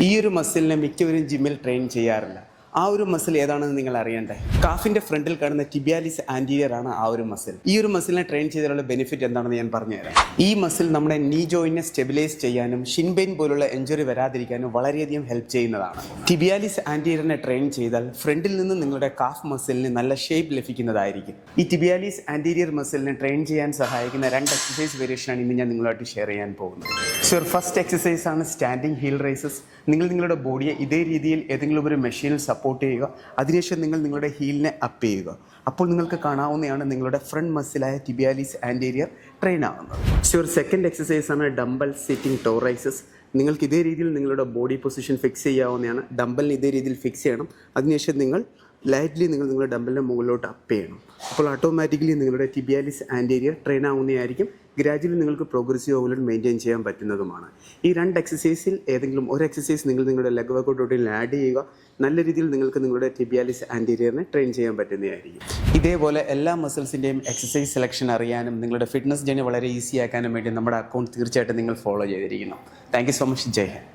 ഈ ഒരു മസിലിനെ മിക്കവരും ജിമ്മിൽ ട്രെയിൻ ചെയ്യാറില്ല. ആ ഒരു മസിൽ ഏതാണെന്ന് നിങ്ങൾ അറിയണ്ടേ? കാഫിന്റെ ഫ്രണ്ടിൽ കാണുന്ന ടിബിയാലിസ് ആന്റീരിയർ ആണ് ആ ഒരു മസിൽ. ഈ ഒരു മസിലിനെ ട്രെയിൻ ചെയ്താലുള്ള ബെനിഫിറ്റ് എന്താണെന്ന് ഞാൻ പറഞ്ഞുതരാം. ഈ മസിൽ നമ്മുടെ നീ ജോയിനെ സ്റ്റെബിലൈസ് ചെയ്യാനും ഷിൻബെയിൻ പോലുള്ള ഇഞ്ചുറി വരാതിരിക്കാനും വളരെയധികം ഹെൽപ്പ് ചെയ്യുന്നതാണ്. ടിബിയാലിസ് ആന്റീരിയറിനെ ട്രെയിൻ ചെയ്താൽ ഫ്രണ്ടിൽ നിന്ന് നിങ്ങളുടെ കാഫ് മസിലിന് നല്ല ഷേപ്പ് ലഭിക്കുന്നതായിരിക്കും. ഈ ടിബിയാലിസ് ആന്റീരിയർ മസിലിനെ ട്രെയിൻ ചെയ്യാൻ സഹായിക്കുന്ന 2 എക്സസൈസ് വേരിയേഷനാണ് ഇന്ന് ഞാൻ നിങ്ങളുമായിട്ട് ഷെയർ ചെയ്യാൻ പോകുന്നത്. സോ ഫസ്റ്റ് എക്സസൈസ് ആണ് സ്റ്റാൻഡിങ് ഹീൽ റൈസസ്. നിങ്ങൾ നിങ്ങളുടെ ബോഡിയെ ഇതേ രീതിയിൽ ഏതെങ്കിലും ഒരു മെഷീനിൽ സപ്പോർട്ട് ചെയ്യുക. അതിനുശേഷം നിങ്ങൾ നിങ്ങളുടെ ഹീലിനെ അപ്പ് ചെയ്യുക. അപ്പോൾ നിങ്ങൾക്ക് കാണാവുന്നതാണ് നിങ്ങളുടെ ഫ്രണ്ട് മസിലായ ടിബിയാലിസ് ആന്റീരിയർ ട്രെയിൻ ആവുന്നത്. സോ സെക്കൻഡ് എക്സസൈസ് ആണ് ഡംബൽ സിറ്റിംഗ് ടോ റൈസസ്. നിങ്ങൾക്ക് ഇതേ രീതിയിൽ നിങ്ങളുടെ ബോഡി പൊസിഷൻ ഫിക്സ് ചെയ്യാവുന്നതാണ്. ഡംബലിന് ഇതേ രീതിയിൽ ഫിക്സ് ചെയ്യണം. അതിനുശേഷം നിങ്ങൾ ലൈറ്റ്ലി നിങ്ങളുടെ ഡംബലിനെ മുകളിലോട്ട് അപ്പ് ചെയ്യണം. അപ്പോൾ ഓട്ടോമാറ്റിക്കലി നിങ്ങളുടെ ടിബിയാലിസ് ആന്റീരിയർ ട്രെയിൻ ആവുന്നതായിരിക്കും. ഗ്രാജുവലി നിങ്ങൾക്ക് പ്രോഗ്രസീവ് ഓവലിൽ മെയിൻറ്റെയിൻ ചെയ്യാൻ പറ്റുന്നതുമാണ്. ഈ 2 എക്സസൈസിൽ ഏതെങ്കിലും ഒരു എക്സസൈസ് നിങ്ങൾ നിങ്ങളുടെ ലെഗ് വർക്കൗട്ട് റൂട്ടീനിൽ ആഡ് ചെയ്യുക. നല്ല രീതിയിൽ നിങ്ങൾക്ക് നിങ്ങളുടെ ടിബിയാലിസ് ആന്റീരിയറിനെ ട്രെയിൻ ചെയ്യാൻ പറ്റുന്നതായിരിക്കും. ഇതേപോലെ എല്ലാ മസിൽസിൻ്റെയും എക്സസൈസ് സെലക്ഷൻ അറിയാനും നിങ്ങളുടെ ഫിറ്റ്നസ് ജേണി വളരെ ഈസി ആക്കാനും വേണ്ടി നമ്മുടെ അക്കൗണ്ട് തീർച്ചയായിട്ടും നിങ്ങൾ ഫോളോ ചെയ്തിരിക്കണം. Thank you so much. Jai Hind.